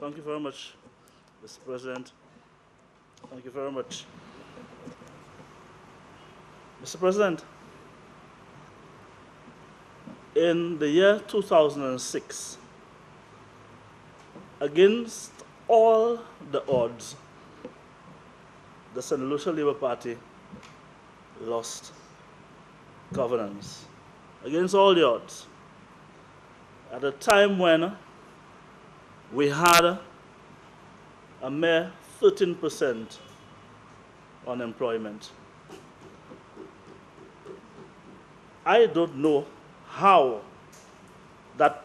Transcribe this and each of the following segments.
Thank you very much, Mr. President. Thank you very much. Mr. President, in the year 2006, against all the odds, the St. Lucia Labour Party lost governance. Against all the odds. At a time when we had a mere 13% unemployment. I don't know how that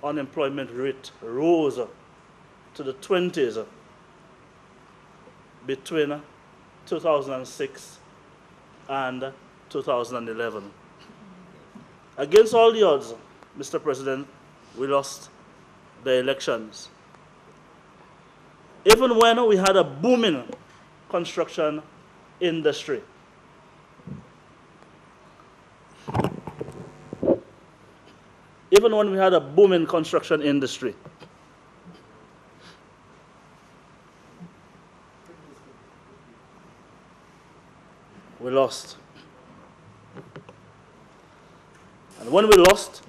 unemployment rate rose to the 20s between 2006 and 2011. Against all the odds, Mr. President, we lost the elections. Even when we had a booming construction industry. Even when we had a booming construction industry. We lost. And when we lost,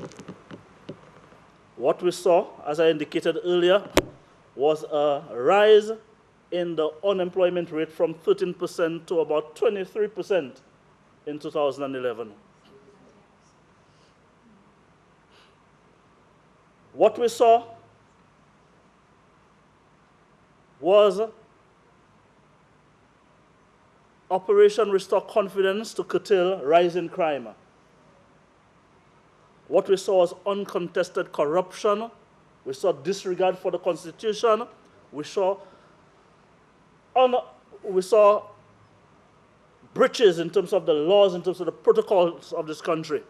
what we saw, as I indicated earlier, was a rise in the unemployment rate from 13% to about 23% in 2011. What we saw was Operation Restore Confidence to curtail rising crime. What we saw was uncontested corruption. We saw disregard for the Constitution. We saw breaches in terms of the laws, in terms of the protocols of this country.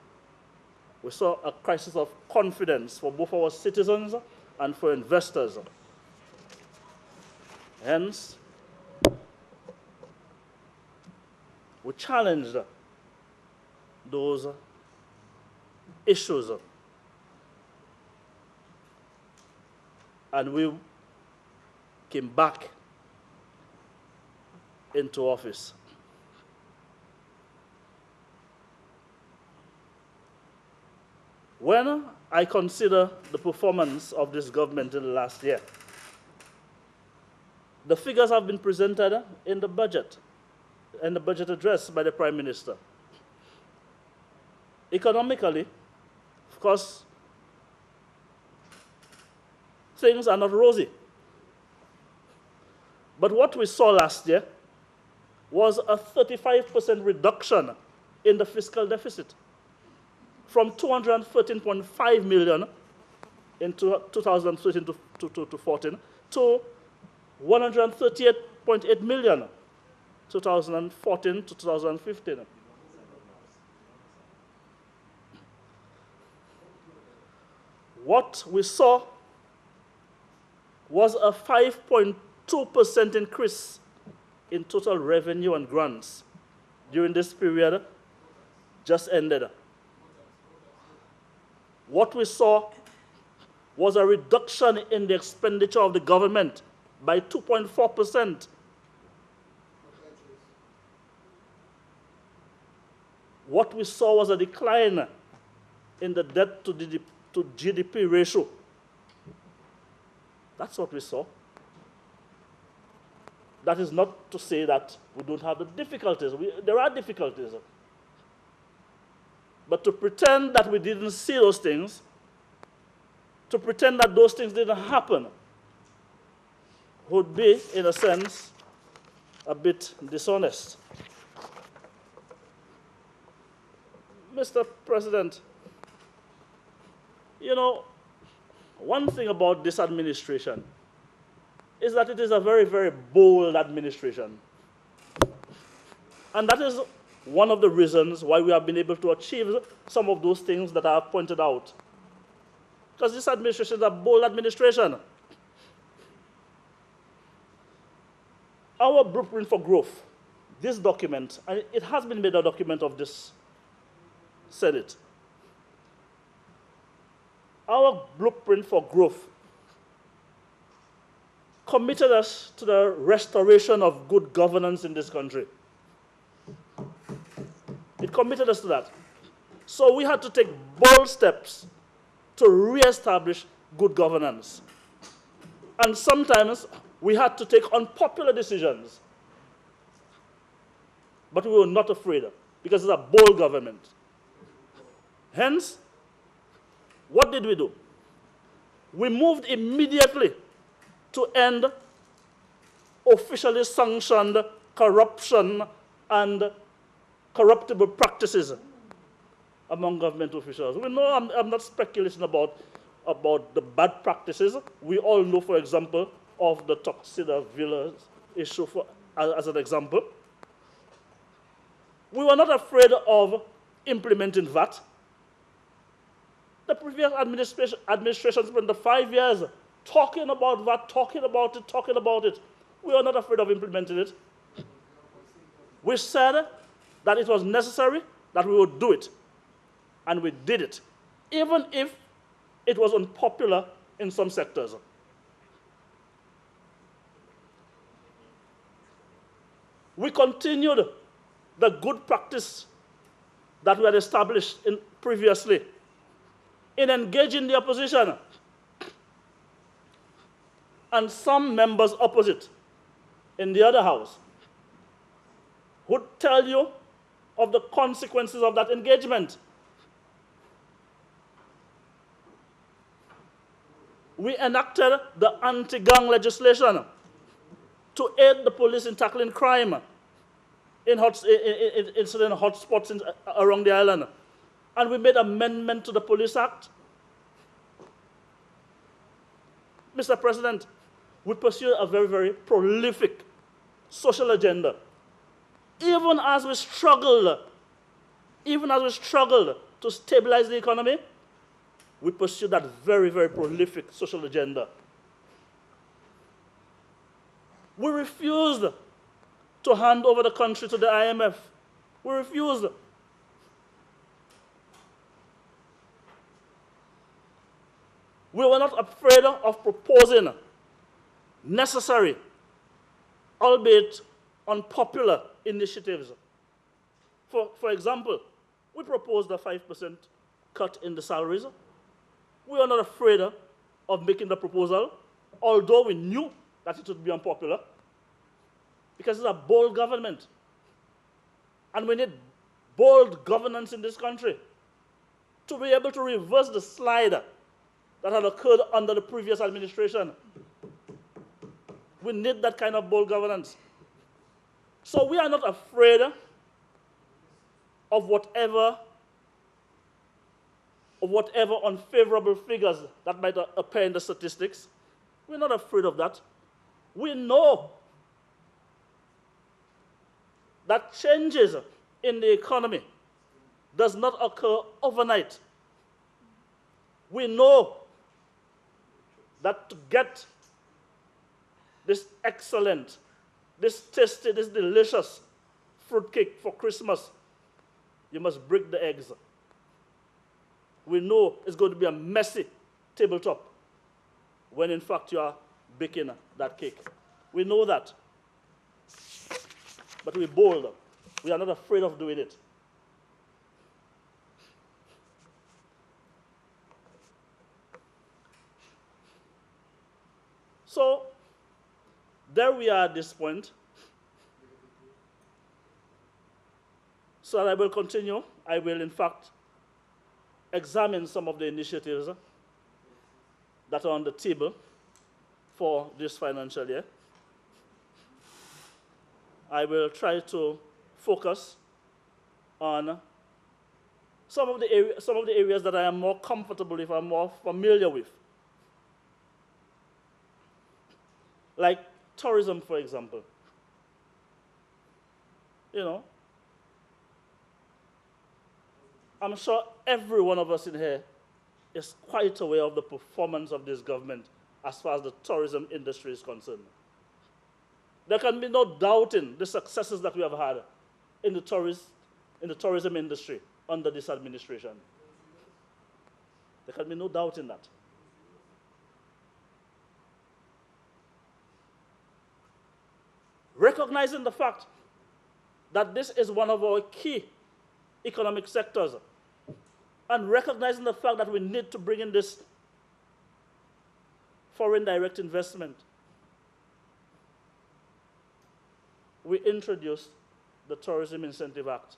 We saw a crisis of confidence for both our citizens and for investors. Hence, we challenged those issues. And we came back into office. When I consider the performance of this government in the last year, the figures have been presented in the budget address by the Prime Minister. Economically, of course, things are not rosy. But what we saw last year was a 35% reduction in the fiscal deficit, from 213.5 million in 2013 to 14 to 138.8 million 2014 to 2015. What we saw was a 5.2% increase in total revenue and grants during this period just ended. What we saw was a reduction in the expenditure of the government by 2.4%. What we saw was a decline in the debt to GDP ratio. That's what we saw. That is not to say that we don't have the difficulties. There are difficulties. But to pretend that we didn't see those things, to pretend that those things didn't happen, would be, in a sense, a bit dishonest. Mr. President, you know, one thing about this administration is that it is a very, very bold administration. And that is one of the reasons why we have been able to achieve some of those things that I have pointed out. Because this administration is a bold administration. Our blueprint for growth, this document, and it has been made a document of this Senate. Our blueprint for growth committed us to the restoration of good governance in this country. It committed us to that. So we had to take bold steps to reestablish good governance. And sometimes we had to take unpopular decisions. But we were not afraid because it's a bold government. Hence, what did we do? We moved immediately to end officially sanctioned corruption and corruptible practices among government officials. We know I'm not speculating about the bad practices. We all know, for example, of the Tuxedo Villas issue as an example. We were not afraid of implementing VAT. The previous administration spent the 5 years talking about VAT, talking about it. We were not afraid of implementing it. We said that it was necessary, that we would do it. And we did it, even if it was unpopular in some sectors. We continued the good practice that we had established previously in engaging the opposition. And some members opposite in the other house would tell you of the consequences of that engagement. We enacted the anti-gang legislation to aid the police in tackling crime in certain hotspots around the island. And we made amendment to the Police Act. Mr. President, we pursue a very, very prolific social agenda. Even as we struggled to stabilize the economy, we pursue that very, very prolific social agenda. We refused to hand over the country to the IMF. We refused. We were not afraid of proposing necessary, albeit unpopular, initiatives. For example, we proposed a 5% cut in the salaries. We were not afraid of making the proposal, although we knew that it would be unpopular, because it's a bold government. And we need bold governance in this country to be able to reverse the slide that had occurred under the previous administration. We need that kind of bold governance. So we are not afraid of whatever unfavorable figures that might appear in the statistics. We're not afraid of that. We know that changes in the economy does not occur overnight. We know that to get this excellent, this tasty, this delicious fruitcake for Christmas, you must break the eggs. We know it's going to be a messy tabletop when in fact you are baking that cake. We know that. But we're bold. We are not afraid of doing it. So, there we are at this point. So I will continue. I will, in fact, examine some of the initiatives that are on the table for this financial year. I will try to focus on some of the areas that I am more comfortable with, I'm more familiar with. Like tourism, for example. You know, I'm sure every one of us in here is quite aware of the performance of this government as far as the tourism industry is concerned. There can be no doubting the successes that we have had in the tourism industry under this administration. There can be no doubt in that. recognizing the fact that this is one of our key economic sectors, and recognizing the fact that we need to bring in this foreign direct investment, we introduced the Tourism Incentive Act.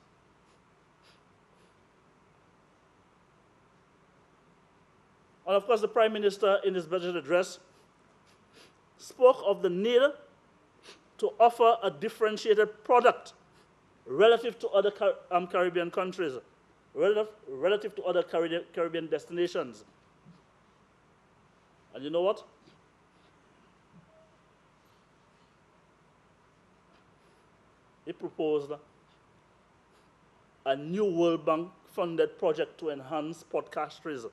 And of course, the Prime Minister, in his budget address, spoke of the need to offer a differentiated product relative to other Caribbean countries, relative to other Caribbean destinations. And you know what? He proposed a new World Bank-funded project to enhance podcast tourism.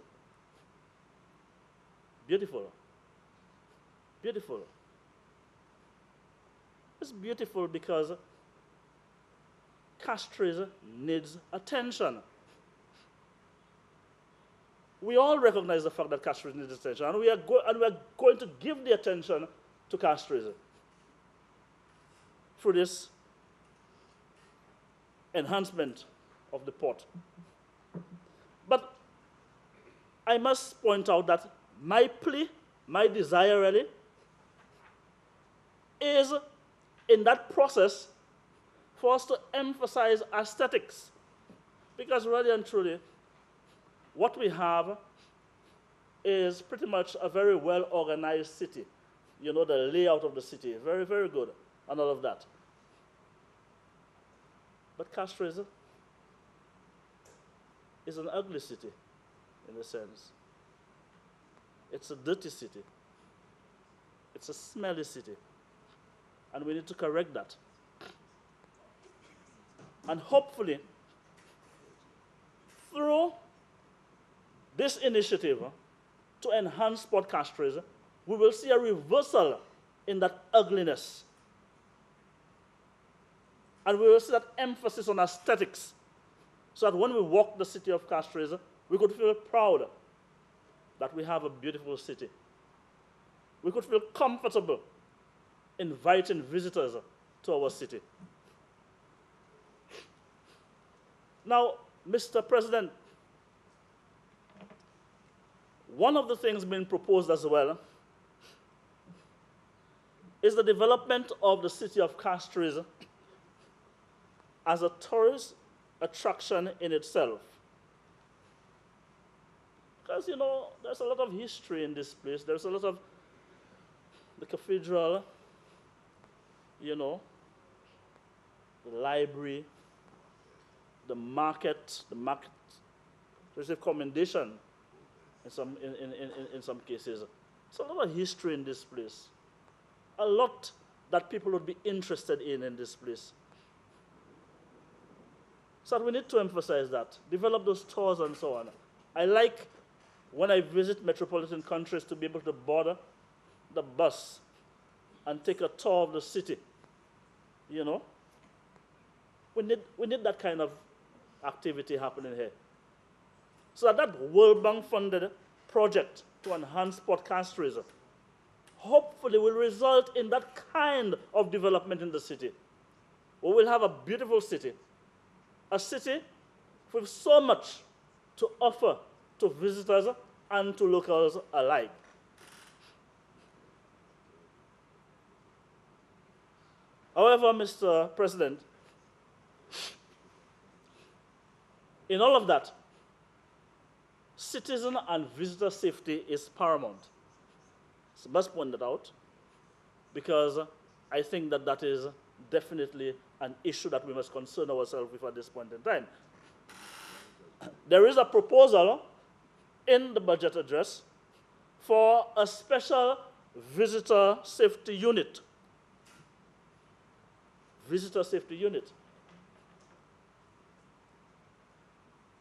Beautiful. Beautiful. It's beautiful because castries needs attention. We all recognize the fact that castries needs attention, and we are going to give the attention to castries through this enhancement of the port. But I must point out that my plea, my desire really, is in that process for us to emphasize aesthetics. Because really and truly, what we have is pretty much a very well-organized city. You know, the layout of the city, very, very good, and all of that. But Castries is an ugly city, in a sense. It's a dirty city. It's a smelly city. And we need to correct that. And hopefully, through this initiative to enhance Port Castries, we will see a reversal in that ugliness. And we will see that emphasis on aesthetics, so that when we walk the city of Castries, we could feel proud that we have a beautiful city. We could feel comfortable inviting visitors to our city. Now, Mr. President, one of the things being proposed as well is the development of the city of Castries as a tourist attraction in itself. Because, you know, there's a lot of history in this place. There's a lot of the cathedral, you know, the library, the market, there's a commendation in some cases. There's a lot of history in this place. A lot that people would be interested in this place. So we need to emphasize that, develop those tours and so on. I like when I visit metropolitan countries to be able to board the bus and take a tour of the city. You know, we need that kind of activity happening here. So that World Bank funded project to enhance Port Castries hopefully will result in that kind of development in the city. We will have a beautiful city, a city with so much to offer to visitors and to locals alike. However, Mr. President, in all of that, citizen and visitor safety is paramount. So I must point that out, because I think that that is definitely an issue that we must concern ourselves with at this point in time. There is a proposal in the budget address for a special visitor safety unit. Visitor safety unit.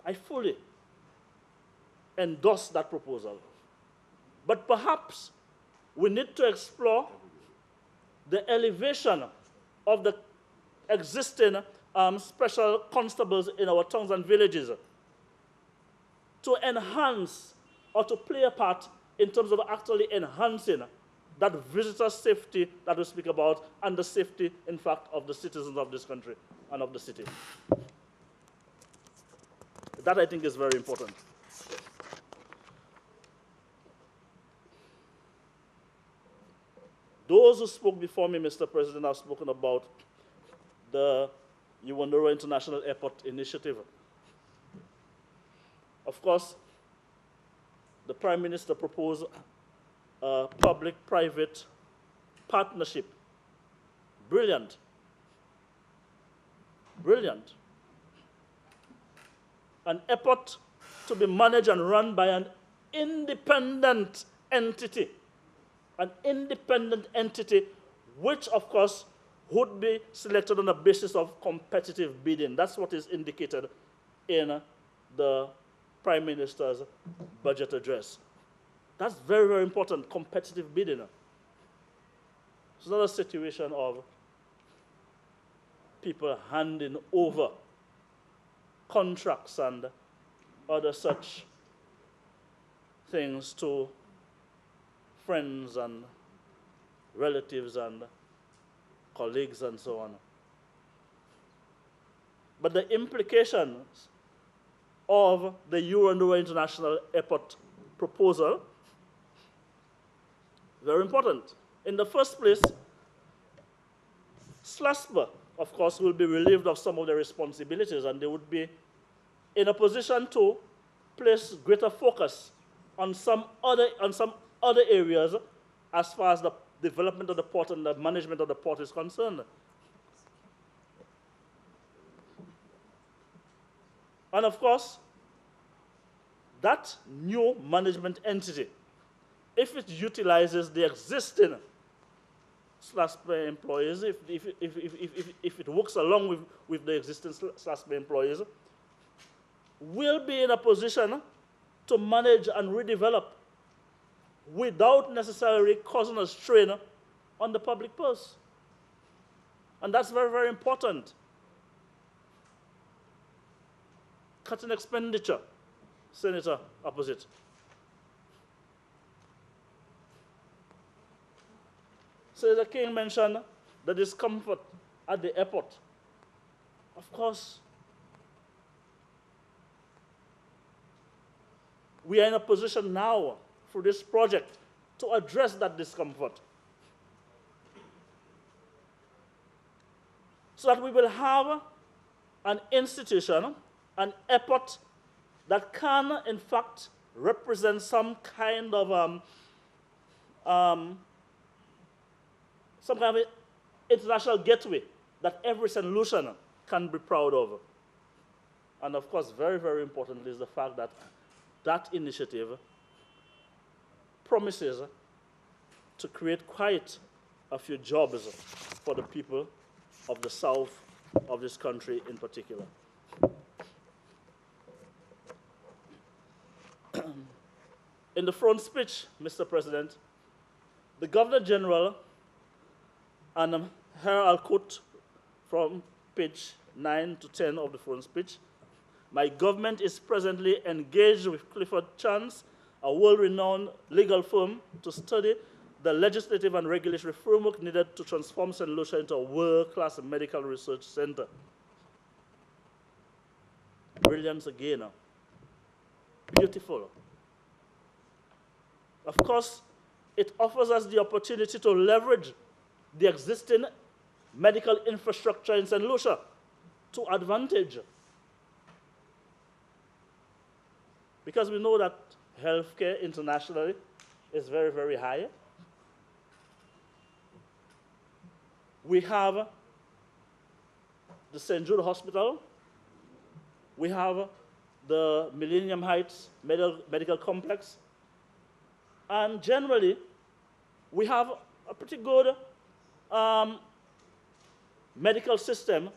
I fully endorse that proposal. But perhaps we need to explore the elevation of the existing special constables in our towns and villages to enhance or to play a part in terms of actually enhancing that visitor safety that we speak about and the safety, in fact, of the citizens of this country and of the city. That, I think, is very important. Those who spoke before me, Mr. President, have spoken about the Uwandoro International Airport Initiative. Of course, the Prime Minister proposed a public-private partnership. Brilliant. Brilliant. An airport to be managed and run by an independent entity. An independent entity which, of course, would be selected on the basis of competitive bidding. That's what is indicated in the Prime Minister's budget address. That's very, very important, competitive bidding. It's not a situation of people handing over contracts and other such things to friends and relatives and colleagues and so on. But the implications of the Uwandoro International Airport proposal, very important. In the first place, SLASPA, of course, will be relieved of some of their responsibilities, and they would be in a position to place greater focus on some other areas as far as the development of the port and the management of the port is concerned. And of course, that new management entity, if it utilizes the existing SLASPA employees, if it works along with the existing SLASPA employees, will be in a position to manage and redevelop without necessarily causing a strain on the public purse. And that's very, very important. Cutting expenditure, Senator opposite. Senator King mentioned the discomfort at the airport. Of course, we are in a position now through this project to address that discomfort, so that we will have an institution, an airport that can, in fact, represent some kind of international gateway that every St. Lucian can be proud of. And of course, very, very importantly is the fact that that initiative promises to create quite a few jobs for the people of the south of this country in particular. In the front speech, Mr. President, the Governor General, and here I'll quote from page 9 to 10 of the front speech, "My government is presently engaged with Clifford Chance, a world-renowned legal firm, to study the legislative and regulatory framework needed to transform St. Lucia into a world-class medical research center." Brilliance again. Beautiful. Of course, it offers us the opportunity to leverage the existing medical infrastructure in St. Lucia to advantage. Because we know that healthcare internationally is very, very high. We have the St. Jude Hospital. We have the Millennium Heights Medical Complex. And generally, we have a pretty good medical system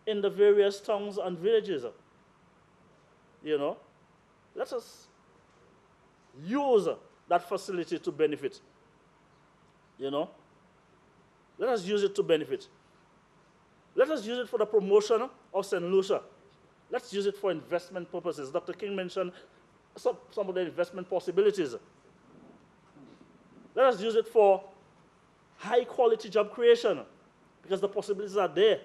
in the various towns and villages. You know, let us use that facility to benefit. You know, let us use it to benefit. Let us use it for the promotion of St. Lucia. Let's use it for investment purposes. Dr. King mentioned some of the investment possibilities. Let us use it for high quality job creation because the possibilities are there.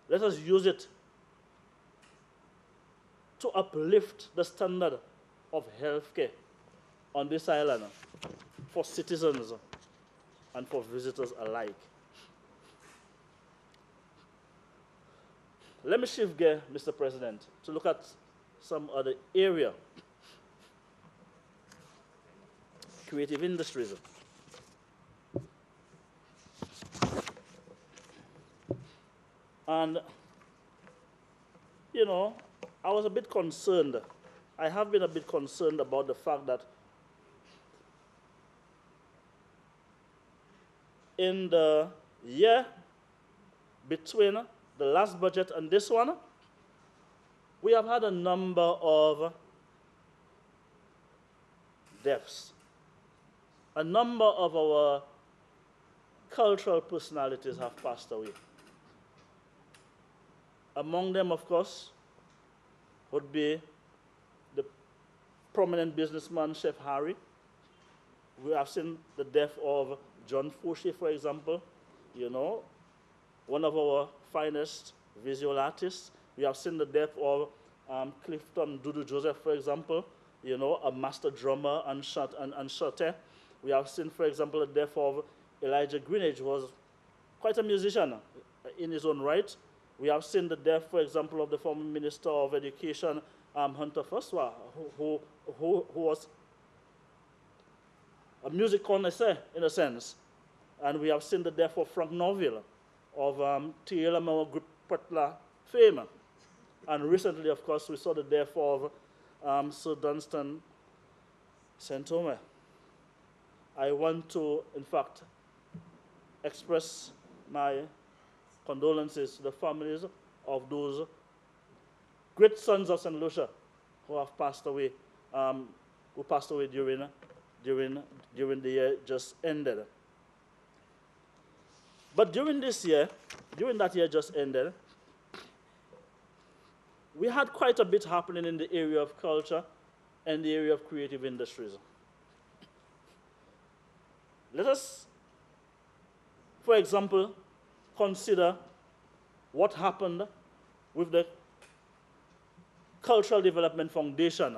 Let us use it to uplift the standard of healthcare on this island for citizens and for visitors alike. Let me shift gear, Mr. President, to look at some other area. Creative industries. And, you know, I was a bit concerned. I have been a bit concerned about the fact that in the year between the last budget and this one, we have had a number of deaths. A number of our cultural personalities have passed away. Among them, of course, would be the prominent businessman, Chef Harry. We have seen the death of John Fouché, for example, you know, one of our finest visual artists. We have seen the death of Clifton Dudu Joseph, for example, you know, a master drummer and shutter. We have seen, for example, the death of Elijah Greenidge, who was quite a musician in his own right. We have seen the death, for example, of the former Minister of Education, Hunter Foswa, who was a music connoisseur, in a sense. And we have seen the death of Frank Norville, of TLMO Group Petla fame. And recently, of course, we saw the death of Sir Dunstan St. Omer. I want to, in fact, express my condolences to the families of those great sons of St. Lucia who have passed away, during the year just ended. But during that year just ended, we had quite a bit happening in the area of culture and the area of creative industries. Let us, for example, consider what happened with the Cultural Development Foundation,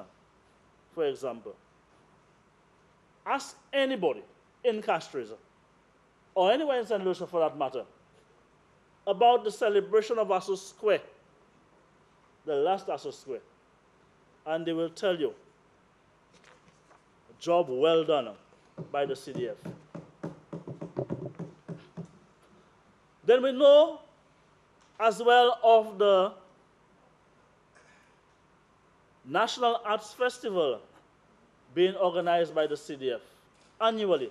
for example. Ask anybody in Castries, or anywhere in St. Lucia for that matter, about the celebration of Asso Square, the last Asso Square, and they will tell you, job well done by the CDF. Then we know as well of the National Arts Festival being organized by the CDF annually,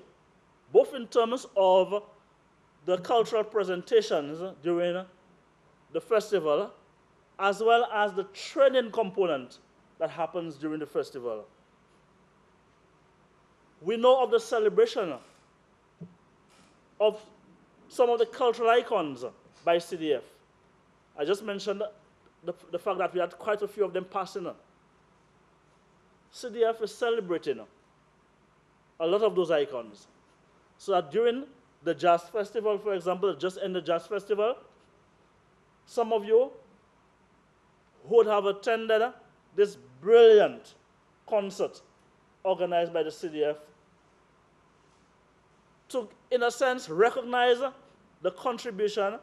both in terms of the cultural presentations during the festival, as well as the training component that happens during the festival. We know of the celebration of some of the cultural icons by CDF. I just mentioned the fact that we had quite a few of them passing. CDF is celebrating a lot of those icons. So that during the Jazz Festival, for example, just ended Jazz Festival, some of you would have attended this brilliant concert organized by the CDF to, in a sense, recognize the contribution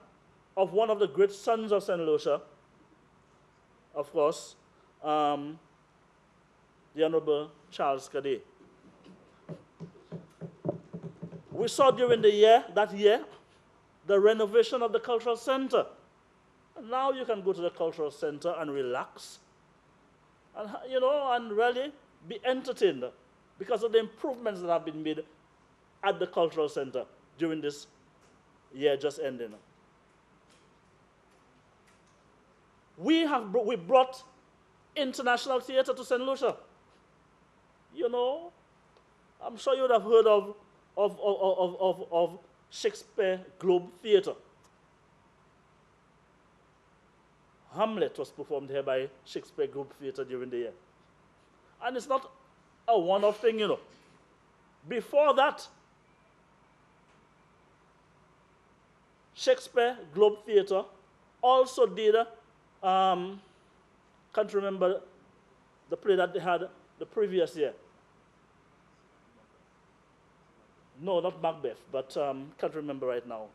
of one of the great sons of St. Lucia, of course, the Honorable Charles Cadet. We saw during that year, the renovation of the cultural center. And now you can go to the cultural center and relax, and, you know, and really be entertained because of the improvements that have been made at the cultural center during this year just ending. We brought international theater to St. Lucia. You know, I'm sure you would have heard of Shakespeare Globe Theater. Hamlet was performed here by Shakespeare Globe Theater during the year. And it's not a one-off thing, you know. Before that, Shakespeare Globe Theatre also did, can't remember the play that they had the previous year. No, not Macbeth, but can't remember right now.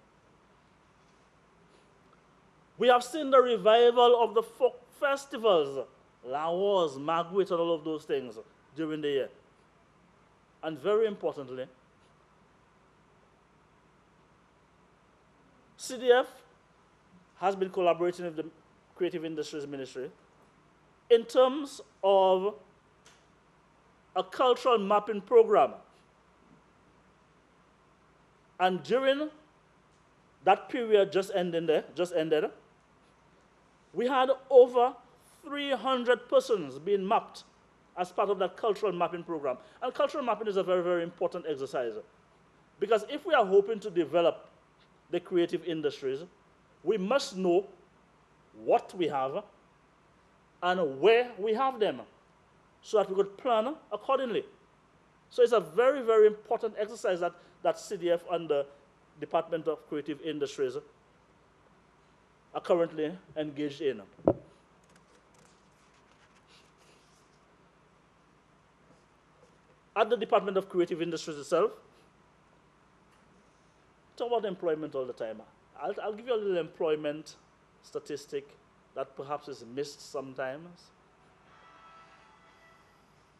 We have seen the revival of the folk festivals, La Wars, Magwit, and all of those things during the year. And very importantly, CDF has been collaborating with the Creative Industries Ministry in terms of a cultural mapping program. And during that period just ended, we had over 300 persons being mapped as part of that cultural mapping program. And cultural mapping is a very, very important exercise. Because if we are hoping to develop the creative industries, we must know what we have and where we have them so that we could plan accordingly. So it's a very, very important exercise that CDF and the Department of Creative Industries are currently engaged in. At the Department of Creative Industries itself, talk about employment all the time. I'll give you a little employment statistic that perhaps is missed sometimes.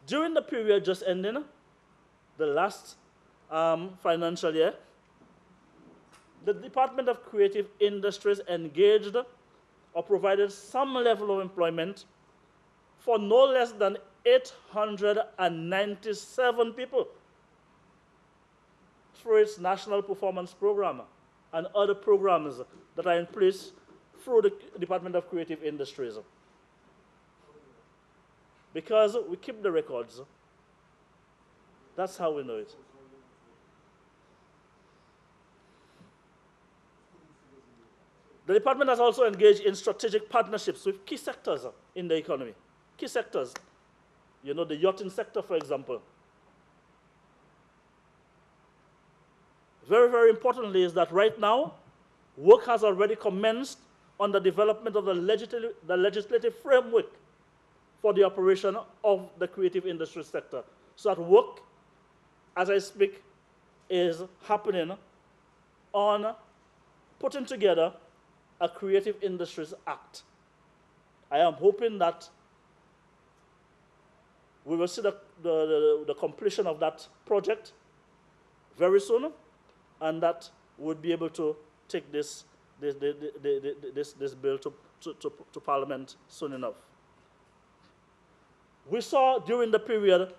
During the period just ending, the last financial year, the Department of Creative Industries engaged or provided some level of employment for no less than 897 people through its National Performance Program and other programs that are in place through the Department of Creative Industries. Because we keep the records. That's how we know it. The department has also engaged in strategic partnerships with key sectors in the economy. Key sectors. You know, the yachting sector, for example. Very, very importantly is that right now, work has already commenced on the development of the legislative framework for the operation of the creative industry sector. So that work, as I speak, is happening on putting together a Creative Industries Act. I am hoping that we will see the completion of that project very soon, and that we'll be able to take this bill to Parliament soon enough. We saw during the period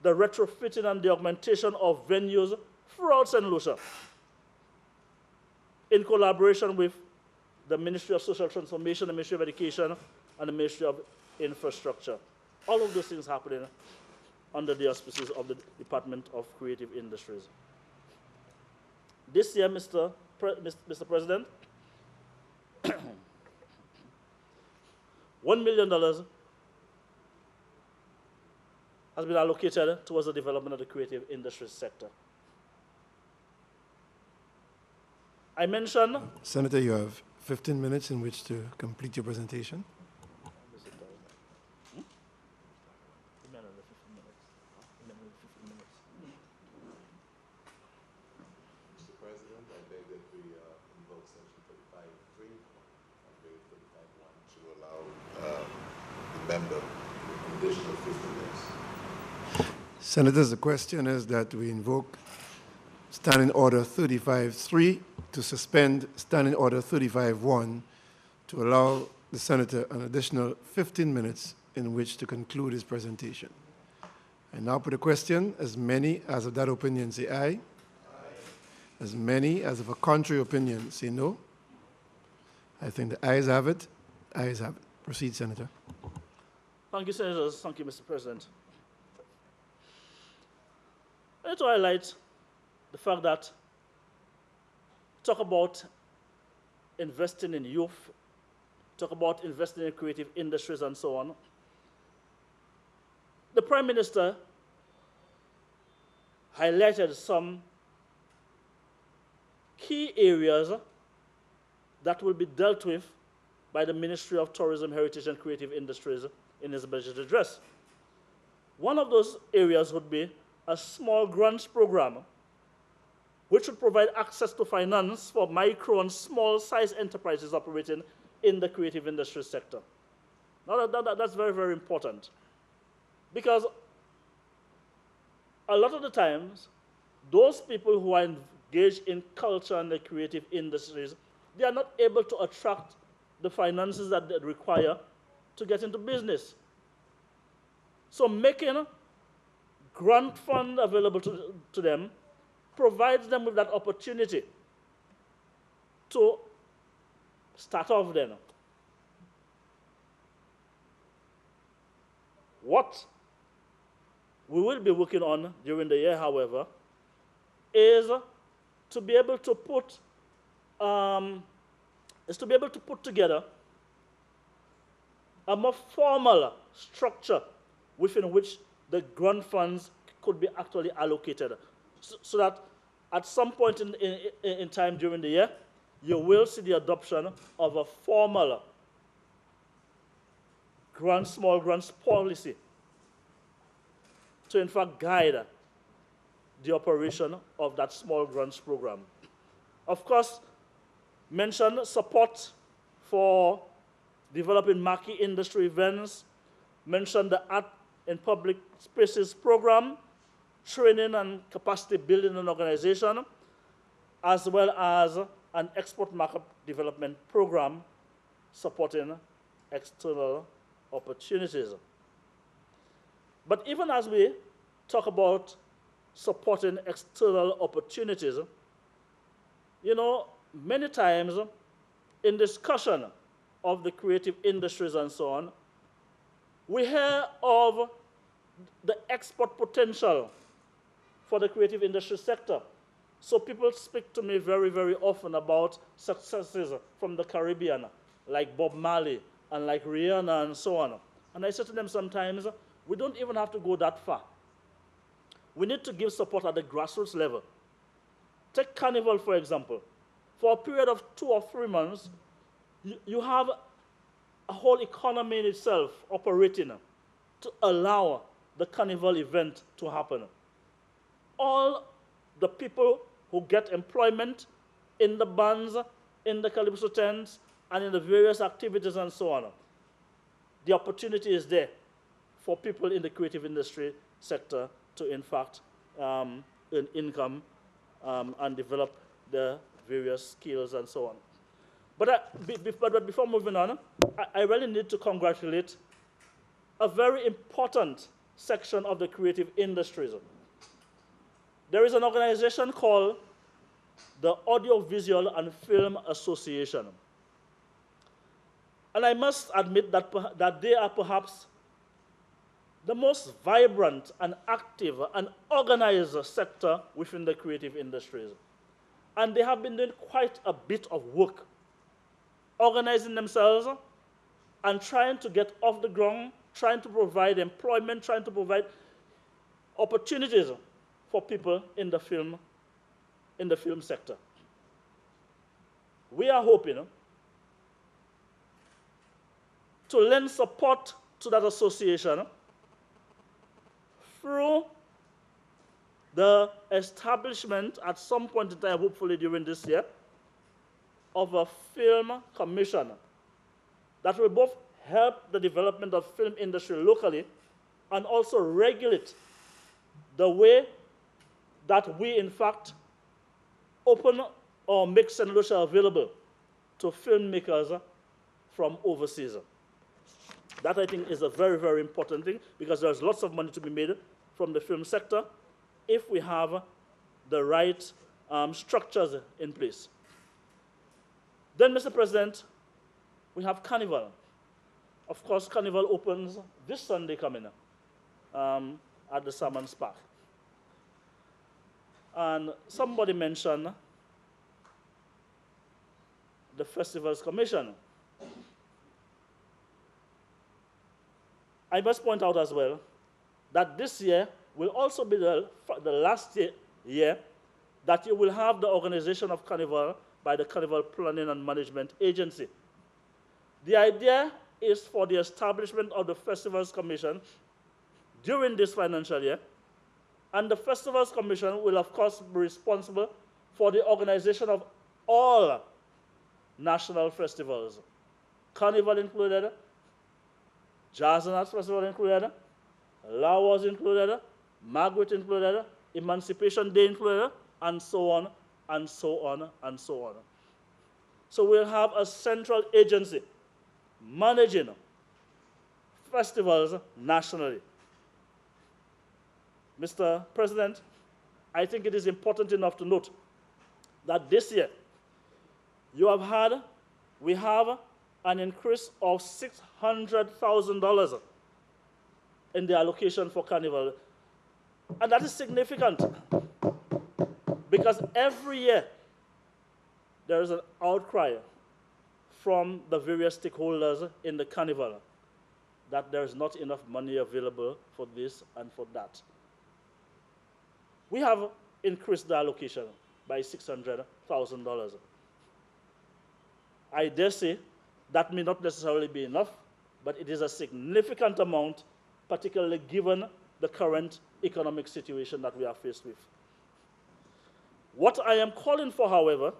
the retrofitting and the augmentation of venues throughout St. Lucia in collaboration with the Ministry of Social Transformation, the Ministry of Education, and the Ministry of Infrastructure. All of those things happening under the auspices of the Department of Creative Industries. This year, Mr. President, $1 million has been allocated towards the development of the creative industries sector. I mentioned... Senator, you have 15 minutes in which to complete your presentation. Mr. President, I beg that we invoke Section 35(3) and Bill 35(1) to allow the member an additional 15 minutes. Senators, the question is that we invoke Standing Order 35(3) to suspend Standing Order 35(1) to allow the Senator an additional 15 minutes in which to conclude his presentation. I now put a question. As many as of that opinion say aye. Aye. As many as of a contrary opinion say no. I think the ayes have it. Ayes have it. Proceed, Senator. Thank you, Senators. Thank you, Mr. President. I need to highlight the fact that talk about investing in youth, talk about investing in creative industries and so on. The Prime Minister highlighted some key areas that will be dealt with by the Ministry of Tourism, Heritage and Creative Industries in his budget address. One of those areas would be a small grants program, which would provide access to finance for micro and small-size enterprises operating in the creative industry sector. Now, that's very, very important, because a lot of the times, those people who are engaged in culture and the creative industries, they are not able to attract the finances that they require to get into business. So making grant fund available to them provides them with that opportunity to start off then. What we will be working on during the year, however, is to be able to put together a more formal structure within which the grant funds could be actually allocated, so that at some point in time during the year, you will see the adoption of a formal small grants policy to in fact guide the operation of that small grants program. Of course, mention support for developing marquee industry events, mention the Art in Public Spaces program, training and capacity building an organization, as well as an export market development program supporting external opportunities. But even as we talk about supporting external opportunities, you know, many times in discussion of the creative industries and so on, we hear of the export potential for the creative industry sector. So people speak to me very, very often about successes from the Caribbean, like Bob Marley and like Rihanna and so on. And I say to them sometimes, we don't even have to go that far. We need to give support at the grassroots level. Take Carnival, for example. For a period of 2 or 3 months, you have a whole economy in itself operating to allow the Carnival event to happen. All the people who get employment in the bands, in the Calypso tents, and in the various activities and so on, the opportunity is there for people in the creative industry sector to, in fact, earn income and develop the various skills and so on. But before moving on, I really need to congratulate a very important section of the creative industries. There is an organization called the Audiovisual and Film Association. And I must admit that they are perhaps the most vibrant and active and organized sector within the creative industries. And they have been doing quite a bit of work, organizing themselves and trying to get off the ground, trying to provide employment, trying to provide opportunities for people in the film sector. We are hoping to lend support to that association through the establishment at some point in time, hopefully during this year, of a film commission that will both help the development of film industry locally and also regulate the way that we, in fact, open or make St. Lucia available to filmmakers from overseas. That, I think, is a very, very important thing, because there's lots of money to be made from the film sector if we have the right structures in place. Then, Mr. President, we have Carnival. Of course, Carnival opens this Sunday coming at the Salmon Park. And somebody mentioned the Festivals Commission. I must point out as well that this year will also be the last year that you will have the organization of Carnival by the Carnival Planning and Management Agency. The idea is for the establishment of the Festivals Commission during this financial year, and the Festivals Commission will, of course, be responsible for the organization of all national festivals, Carnival included, Jazz and Arts Festival included, Lawas included, Margaret included, Emancipation Day included, and so on, and so on, and so on. So we'll have a central agency managing festivals nationally. Mr. President, I think it is important enough to note that this year we have an increase of $600,000 in the allocation for Carnival. And that is significant because every year there is an outcry from the various stakeholders in the Carnival that there is not enough money available for this and for that. We have increased the allocation by $600,000. I dare say that may not necessarily be enough, but it is a significant amount, particularly given the current economic situation that we are faced with. What I am calling for, however,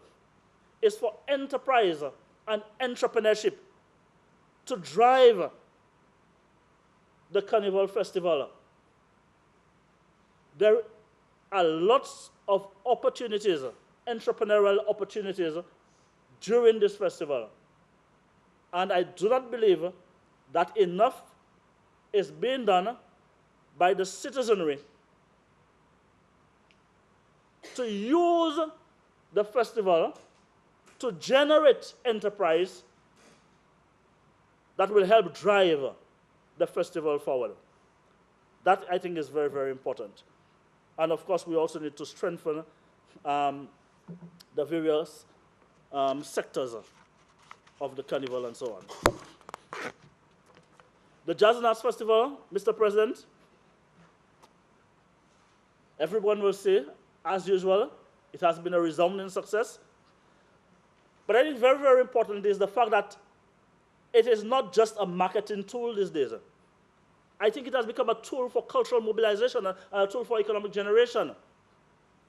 is for enterprise and entrepreneurship to drive the Carnival Festival. There are lots of opportunities, entrepreneurial opportunities, during this festival. And I do not believe that enough is being done by the citizenry to use the festival to generate enterprise that will help drive the festival forward. That, I think, is very, very important. And, of course, we also need to strengthen the various sectors of the Carnival and so on. The Jazz and Arts Festival, Mr. President, everyone will say, as usual, it has been a resounding success. But I think very, very important is the fact that it is not just a marketing tool these days. I think it has become a tool for cultural mobilization, a tool for economic generation.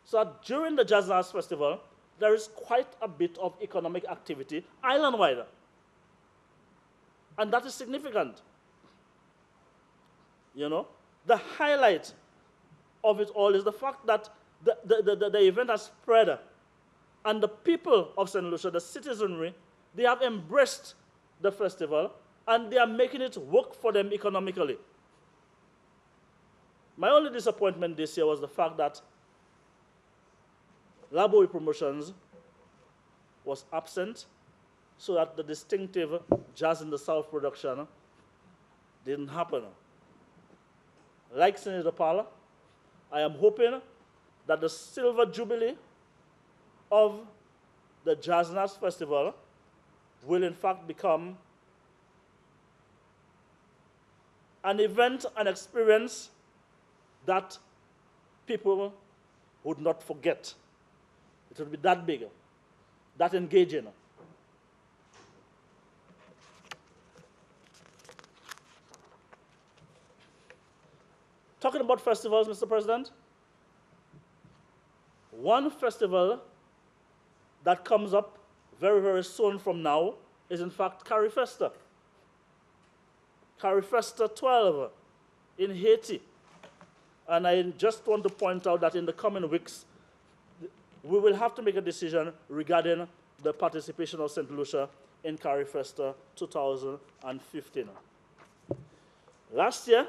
So during the Jazz and Arts Festival, there is quite a bit of economic activity island-wide. And that is significant. You know, the highlight of it all is the fact that the event has spread, and the people of St. Lucia, the citizenry, they have embraced the festival, and they are making it work for them economically. My only disappointment this year was the fact that Laboe Promotions was absent, so that the distinctive Jazz in the South production didn't happen. Like Senator Parler, I am hoping that the Silver Jubilee of the Jazz and Arts Festival will in fact become an event, an experience that people would not forget. It would be that big, that engaging. Talking about festivals, Mr. President, one festival that comes up very, very soon from now is in fact Carifesta. Carifesta 12 in Haiti. And I just want to point out that in the coming weeks, we will have to make a decision regarding the participation of St. Lucia in Carifesta 2015. Last year,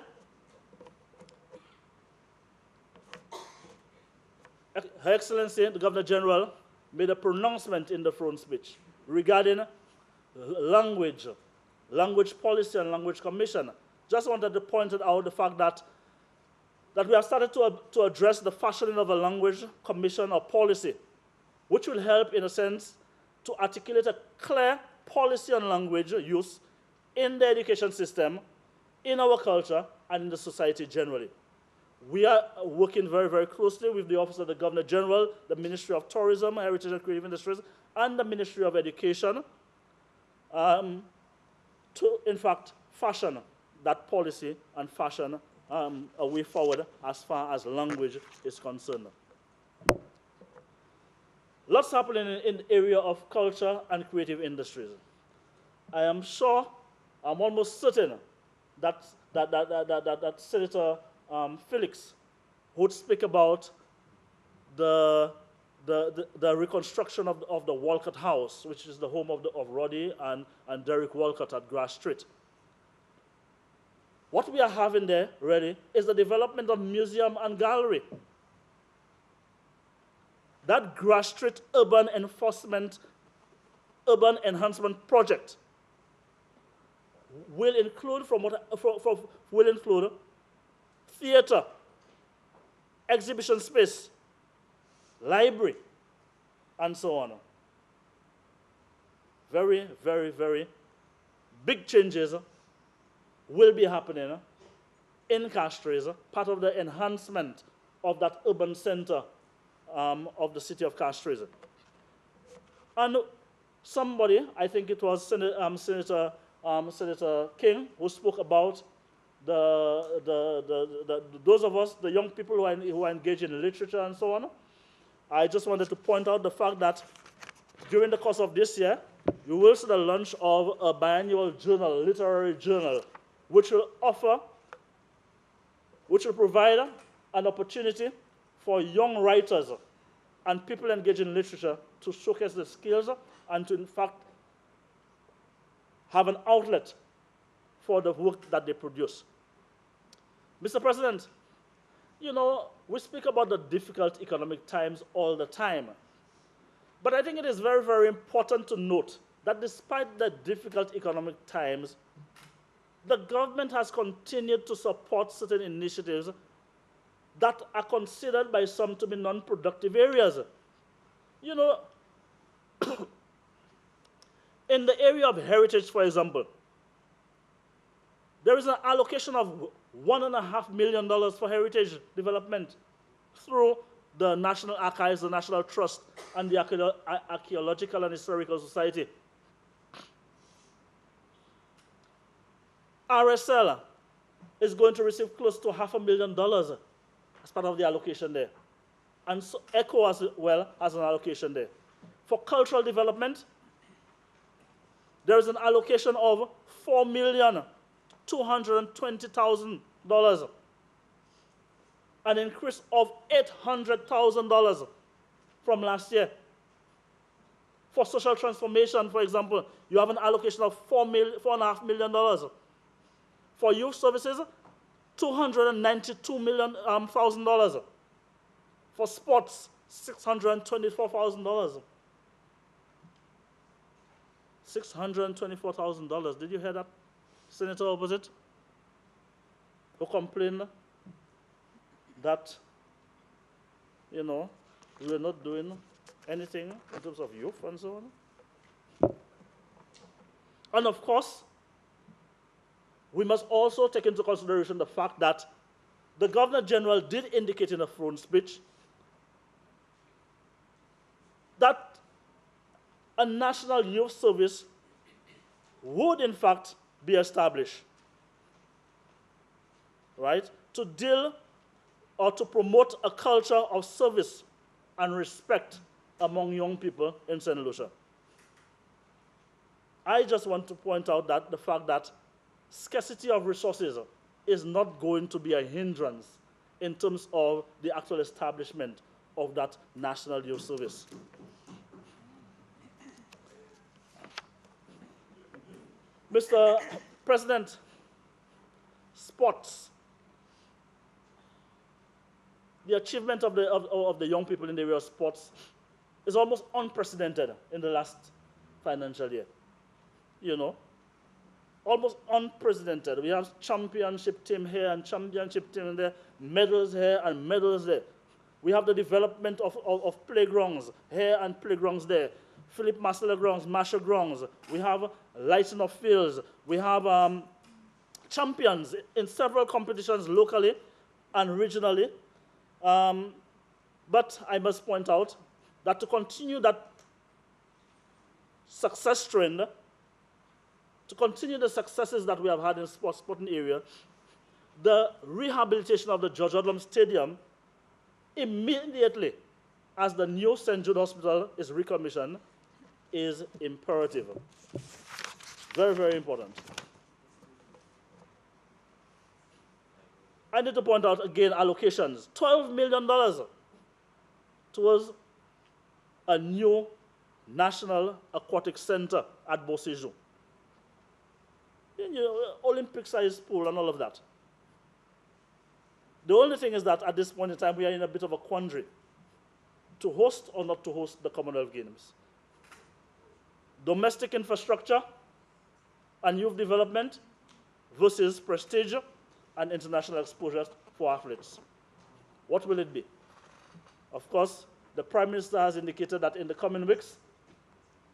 Her Excellency, the Governor General, made a pronouncement in the throne speech regarding language policy and language commission. Just wanted to point out the fact that we have started to address the fashioning of a language commission or policy, which will help, in a sense, to articulate a clear policy on language use in the education system, in our culture, and in the society generally. We are working very, very closely with the Office of the Governor General, the Ministry of Tourism, Heritage and Creative Industries, and the Ministry of Education to, in fact, fashion that policy and fashion a way forward as far as language is concerned. Lots happening in the area of culture and creative industries. I am sure, I'm almost certain that Senator Felix would speak about the reconstruction of the Walcott House, which is the home of Roddy and Derek Walcott at Grass Street. What we are having there, really, is the development of museum and gallery. That Grass Street urban enhancement project will include theater, exhibition space, library, and so on. Very, very, very big changes will be happening in Castries, part of the enhancement of that urban center of the city of Castries. And somebody, I think it was Senator King, who spoke about those of us, the young people who are engaged in literature and so on. I just wanted to point out the fact that during the course of this year, you will see the launch of a biannual journal, literary journal, which will provide an opportunity for young writers and people engaged in literature to showcase their skills and to, in fact, have an outlet for the work that they produce. Mr. President, you know, we speak about the difficult economic times all the time. But I think it is very, very important to note that despite the difficult economic times, the government has continued to support certain initiatives that are considered by some to be non-productive areas. You know, in the area of heritage, for example, there is an allocation of $1.5 million for heritage development through the National Archives, the National Trust, and the Archaeological and Historical Society. RSL is going to receive close to $500,000 as part of the allocation there. And so ECHO as well has an allocation there. For cultural development, there is an allocation of $4,220,000, an increase of $800,000 from last year. For social transformation, for example, you have an allocation of $4.5 million. For youth services, $292,000,000. For sports, $624,000. $624,000. Did you hear that, Senator Opposite? Who complained that, you know, we were not doing anything in terms of youth and so on. And of course, we must also take into consideration the fact that the Governor General did indicate in a throne speech that a national youth service would in fact be established, right, to deal or to promote a culture of service and respect among young people in St. Lucia. I just want to point out that the fact that scarcity of resources is not going to be a hindrance in terms of the actual establishment of that National Youth Service. Mr. President, sports. The achievement of the young people in the area of sports is almost unprecedented in the last financial year. You know, almost unprecedented. We have championship team here and championship team there, medals here and medals there. We have the development of playgrounds here and playgrounds there. Philip Marcella grounds, Marshall grounds. We have lighting of fields. We have champions in several competitions locally and regionally. But I must point out that to continue that success trend, to continue the successes that we have had in sporting area, the rehabilitation of the George Odlum Stadium immediately as the new St. Jude Hospital is recommissioned is imperative. Very, very important. I need to point out again allocations. $12 million towards a new National Aquatic Center at Beauséjour. Olympic-sized pool and all of that. The only thing is that at this point in time, we are in a bit of a quandary to host or not to host the Commonwealth Games. Domestic infrastructure and youth development versus prestige and international exposure for athletes. What will it be? Of course, the Prime Minister has indicated that in the coming weeks,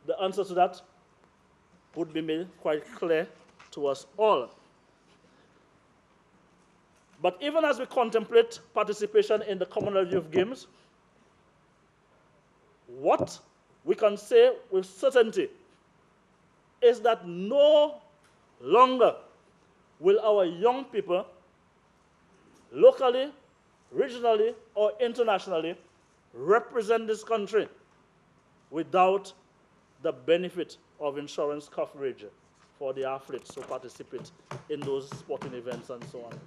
the answer to that would be made quite clear to us all. But even as we contemplate participation in the Commonwealth Youth Games, what we can say with certainty is that no longer will our young people, locally, regionally, or internationally, represent this country without the benefit of insurance coverage for the athletes who participate in those sporting events and so on.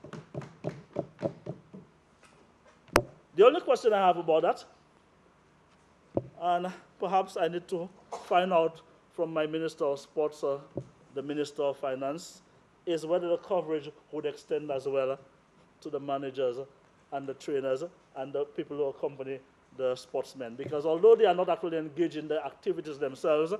The only question I have about that, and perhaps I need to find out from my Minister of Sports or the Minister of Finance, is whether the coverage would extend as well to the managers and the trainers and the people who accompany the sportsmen. Because although they are not actually engaged in the activities themselves,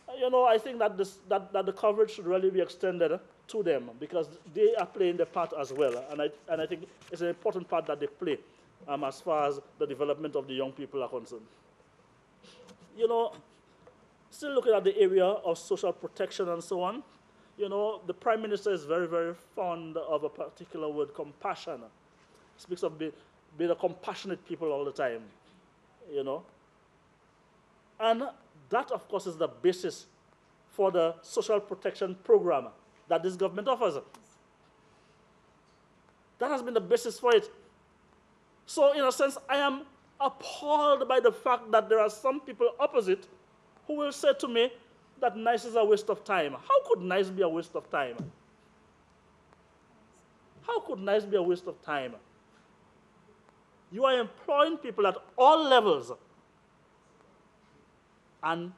I think that, that the coverage should really be extended to them because they are playing their part as well. And I think it's an important part that they play as far as the development of the young people are concerned. Still looking at the area of social protection and so on, the Prime Minister is very, very fond of a particular word, compassion. He speaks of being a compassionate people all the time, And that, of course, is the basis for the social protection program that this government offers. That has been the basis for it. So, in a sense, I am appalled by the fact that there are some people opposite who will say to me that NICE is a waste of time. How could NICE be a waste of time? How could NICE be a waste of time? You are employing people at all levels, and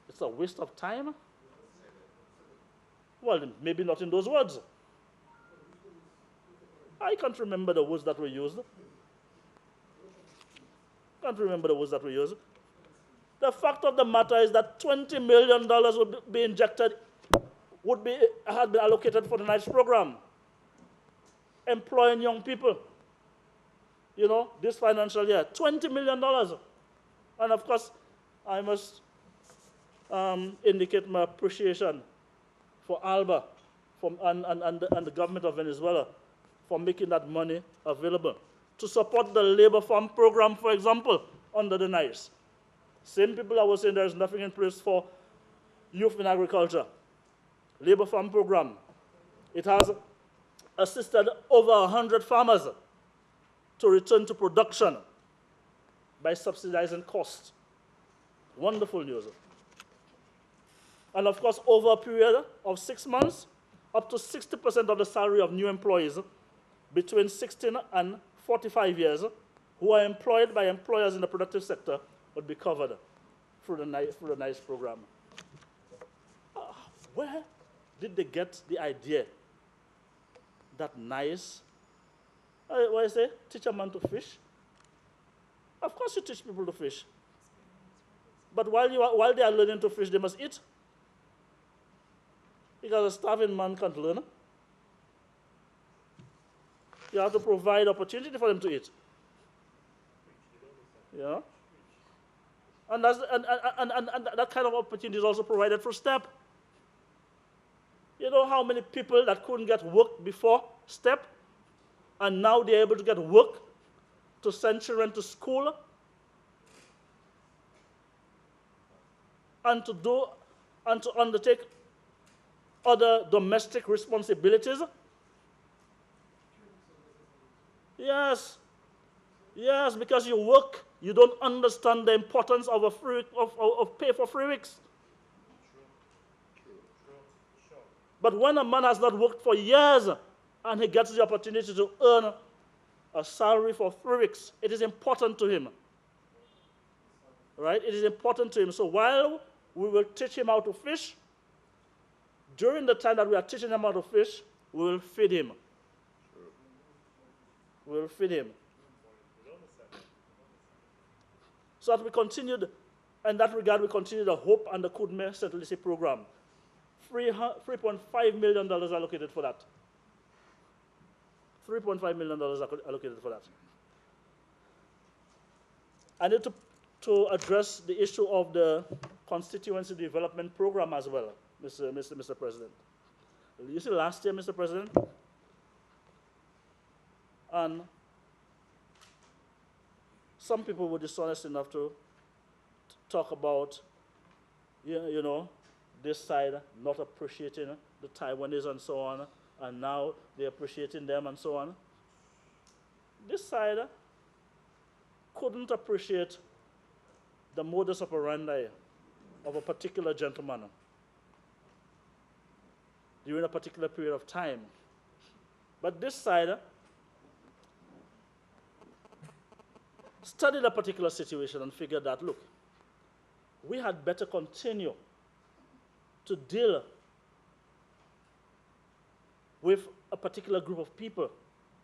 it's a waste of time? Well, maybe not in those words. I can't remember the words that were used. Can't remember the words that were used. The fact of the matter is that $20 million would be injected, had been allocated for the NICE program, employing young people. This financial year, $20 million. And of course, I must indicate my appreciation for ALBA and the government of Venezuela for making that money available to support the labor farm program, for example, under the NICE. Same people that were saying there is nothing in place for youth in agriculture. Labor farm program. It has assisted over 100 farmers to return to production by subsidizing costs. Wonderful news. And of course, over a period of 6 months, up to 60% of the salary of new employees between 16 and 45 years who are employed by employers in the productive sector would be covered through the NICE program. Where did they get the idea that NICE, what I say, teach a man to fish? Of course you teach people to fish. But while they are learning to fish, they must eat. Because a starving man can't learn. You have to provide opportunity for them to eat. Yeah? And that kind of opportunity is also provided for STEP. You know how many people that couldn't get work before STEP and now they're able to get work to send children to school and to undertake other domestic responsibilities. Yes. Yes, because you work, you don't understand the importance of pay for 3 weeks. But when a man has not worked for years and he gets the opportunity to earn a salary for 3 weeks, it is important to him. Right? It is important to him. So while we will teach him how to fish, during the time that we are teaching him how to fish, we will feed him. We will feed him. So that we continued, in that regard, we continued the Hope and the Kudme Centrality program. $3.5 million allocated for that. $3.5 million allocated for that. I need to address the issue of the constituency development program as well, Mr. President. You see, last year, Mr. President, and some people were dishonest enough to talk about, you know, this side not appreciating the Taiwanese and so on, and now they're appreciating them and so on. This side couldn't appreciate the modus operandi of a particular gentleman during a particular period of time. But this side studied a particular situation and figured that, look, we had better continue to deal with a particular group of people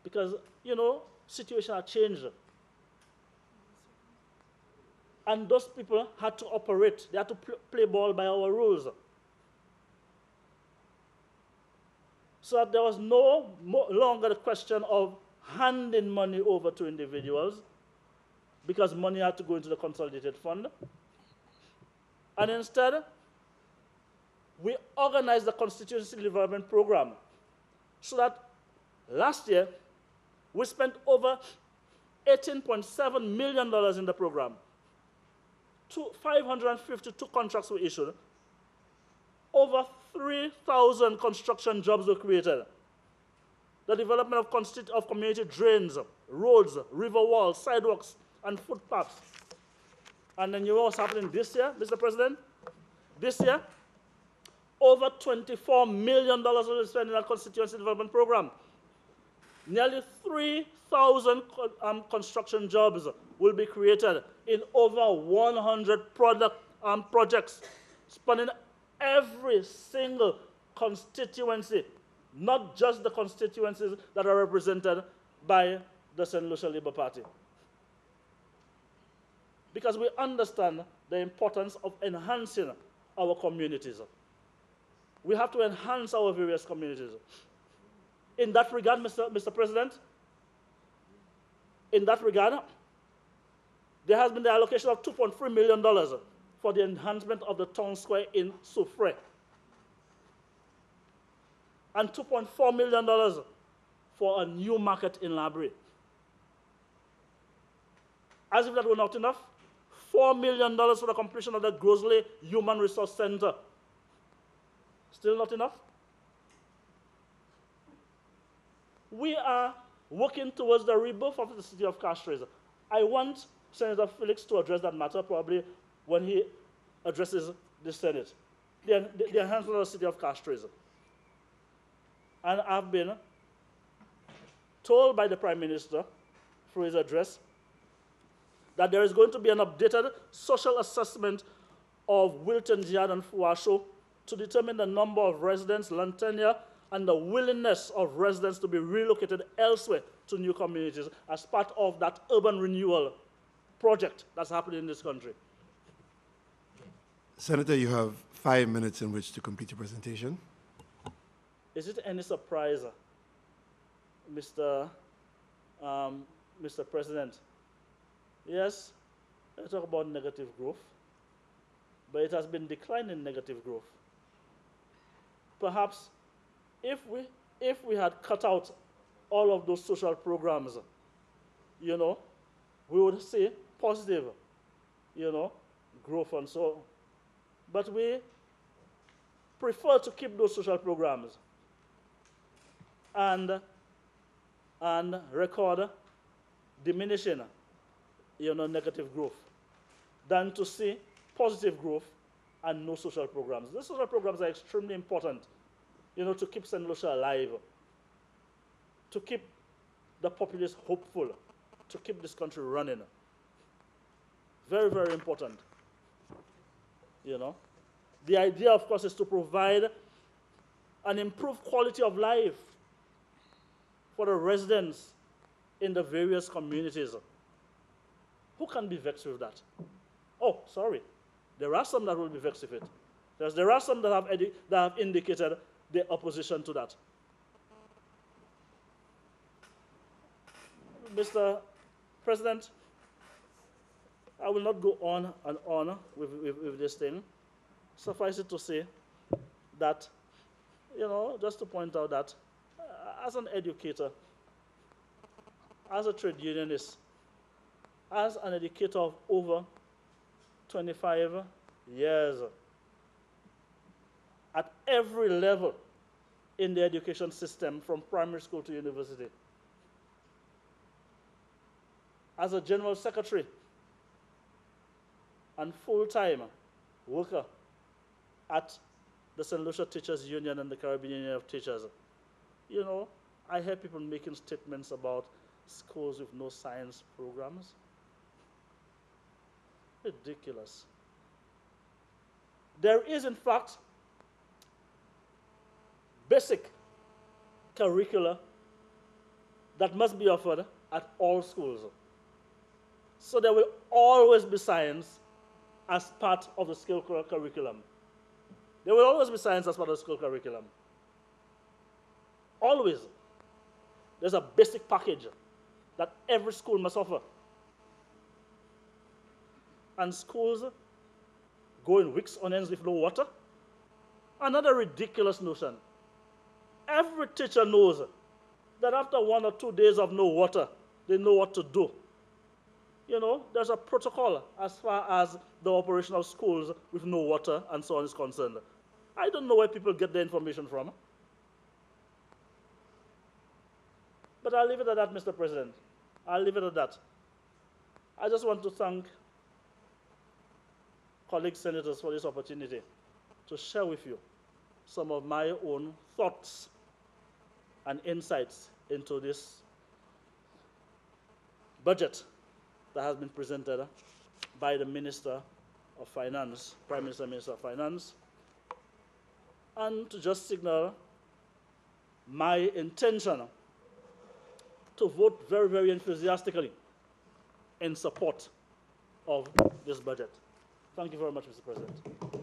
because, you know, situation had changed. And those people had to operate. They had to play ball by our rules. So that there was no longer the question of handing money over to individuals because money had to go into the consolidated fund. And instead, we organized the constituency development program so that last year, we spent over $18.7 million in the program. 552 contracts were issued. Over 3,000 construction jobs were created. The development of community drains, roads, river walls, sidewalks, and footpaths. And then you know what's happening this year, Mr. President? This year, over $24 million was spent in that constituency development program. Nearly 3,000 construction jobs will be created in over 100 projects spanning every single constituency, not just the constituencies that are represented by the St. Lucia Labour Party. Because we understand the importance of enhancing our communities. We have to enhance our various communities. In that regard, Mr. President, in that regard, there has been the allocation of $2.3 million for the enhancement of the town square in Soufrière, and $2.4 million for a new market in Labrie. As if that were not enough, $4 million for the completion of the Grosley Human Resource Center. Still not enough? We are working towards the rebirth of the city of Castries. I want Senator Felix to address that matter probably when he addresses the Senate. The enhancement of the city of Castries. And I've been told by the Prime Minister through his address that there is going to be an updated social assessment of Wilton's Yard and Fuasho to determine the number of residents, land tenure, and the willingness of residents to be relocated elsewhere to new communities as part of that urban renewal project that's happening in this country. Senator, you have 5 minutes in which to complete your presentation. Is it any surprise, Mr. President? Yes, I talk about negative growth, but it has been declining negative growth. Perhaps if we had cut out all of those social programs, you know, we would say positive, you know, growth and so on. But we prefer to keep those social programs and record diminishing, you know, negative growth than to see positive growth and no social programs. These social programs are extremely important, you know, to keep St. Lucia alive, to keep the populace hopeful, to keep this country running. Very, very important, you know. The idea, of course, is to provide an improved quality of life for the residents in the various communities. Who can be vexed with that? Oh, sorry. There are some that will be vexed with it. There are some that have indicated their opposition to that. Mr. President, I will not go on and on with this thing. Suffice it to say that, you know, just to point out that as an educator, as a trade unionist, as an educator of over 25 years, at every level in the education system, from primary school to university, as a general secretary and full-time worker at the St. Lucia Teachers Union and the Caribbean Union of Teachers, you know, I hear people making statements about schools with no science programs. Ridiculous. There is, in fact, basic curricula that must be offered at all schools. So there will always be science as part of the school curriculum. There will always be science as part of the school curriculum. Always. There's a basic package that every school must offer. And schools go in weeks on ends with no water. Another ridiculous notion. Every teacher knows that after 1 or 2 days of no water, they know what to do. You know, there's a protocol as far as the operation of schools with no water and so on is concerned. I don't know where people get their information from. But I'll leave it at that, Mr. President. I'll leave it at that. I just want to thank colleague senators for this opportunity to share with you some of my own thoughts and insights into this budget that has been presented by the Minister of Finance, Prime Minister, Minister of Finance, and to just signal my intention to vote very, very enthusiastically in support of this budget. Thank you very much, Mr. President.